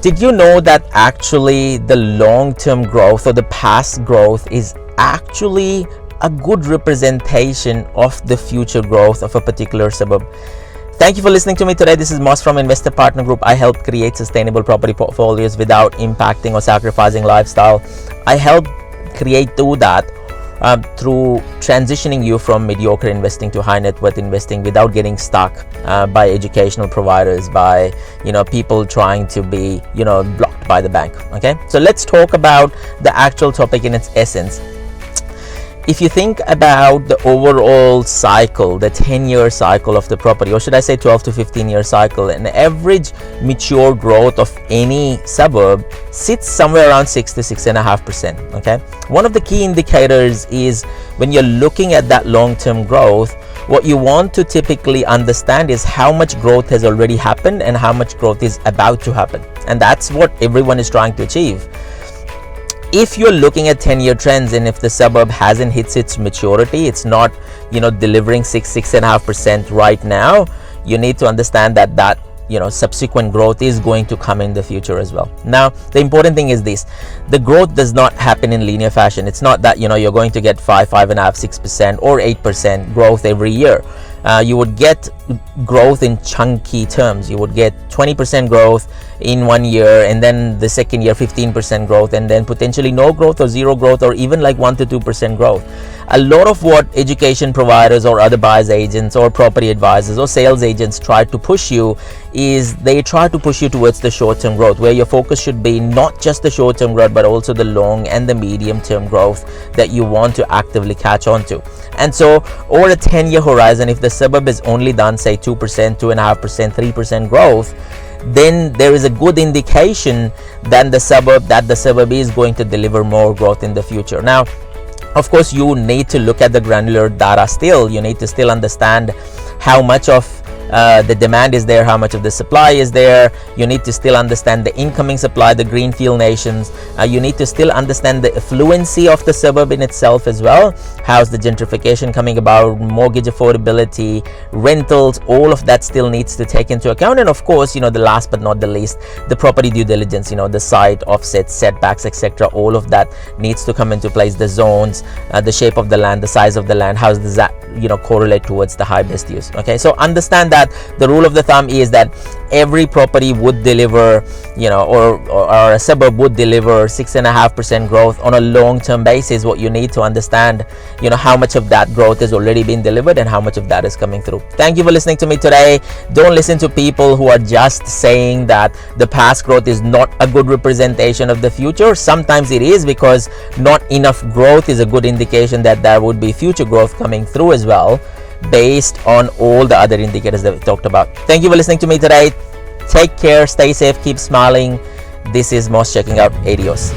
Did you know that actually the long-term growth or the past growth is actually a good representation of the future growth of a particular suburb? Thank you for listening to me today. This is Moss from Investor Partner Group. I help create sustainable property portfolios without impacting or sacrificing lifestyle. I help do that through transitioning you from mediocre investing to high net worth investing without getting stuck by educational providers, by people trying to be blocked by the bank. Okay, so let's talk about the actual topic in its essence. If you think about the overall cycle, the 10-year cycle of the property, or should I say 12 to 15-year cycle, an average mature growth of any suburb sits somewhere around 6 to 6.5%. Okay, one of the key indicators is when you're looking at that long-term growth, what you want to typically understand is how much growth has already happened and how much growth is about to happen, and that's what everyone is trying to achieve. If you're looking at 10-year trends and if the suburb hasn't hit its maturity, it's not delivering 6.5% right now, you need to understand that subsequent growth is going to come in the future as well. Now, the important thing is this: the growth does not happen in linear fashion. It's not that you're going to get 5.5%, 6% or 8% growth every year. You would get growth in chunky terms. You would get 20% growth in 1 year, and then the second year 15% growth, and then potentially no growth or zero growth, or even like 1 to 2% growth. A lot of what education providers or other buyers agents or property advisors or sales agents try to push you is they try to push you towards the short-term growth, where your focus should be not just the short-term growth but also the long and the medium-term growth that you want to actively catch on to. And so over a 10-year horizon, if the suburb has only done say 2%, 2.5%, 3% growth, then there is a good indication that the suburb is going to deliver more growth in the future. Now, of course, you need to look at the granular data still. You need to still understand how much of the demand is there, how much of the supply is there. You need to still understand the incoming supply, the greenfield nations. You need to still understand the affluency of the suburb in itself as well. How's the gentrification coming about, mortgage affordability, rentals, all of that still needs to take into account. And of course, the last but not the least, the property due diligence, the site offsets, setbacks, etc. All of that needs to come into place. The zones, the shape of the land, the size of the land, how does that correlate towards the high best use. Okay, so understand that the rule of the thumb is that every property would deliver or a suburb would deliver 6.5% growth on a long-term basis. What you need to understand how much of that growth has already been delivered and how much of that is coming through. Thank you for listening to me today. Don't listen to people who are just saying that the past growth is not a good representation of the future. Sometimes it is, because not enough growth is a good indication that there would be future growth coming through as well, based on all the other indicators that we talked about. Thank you for listening to me today. Take care, stay safe, keep smiling. This is Moss checking out. Adios.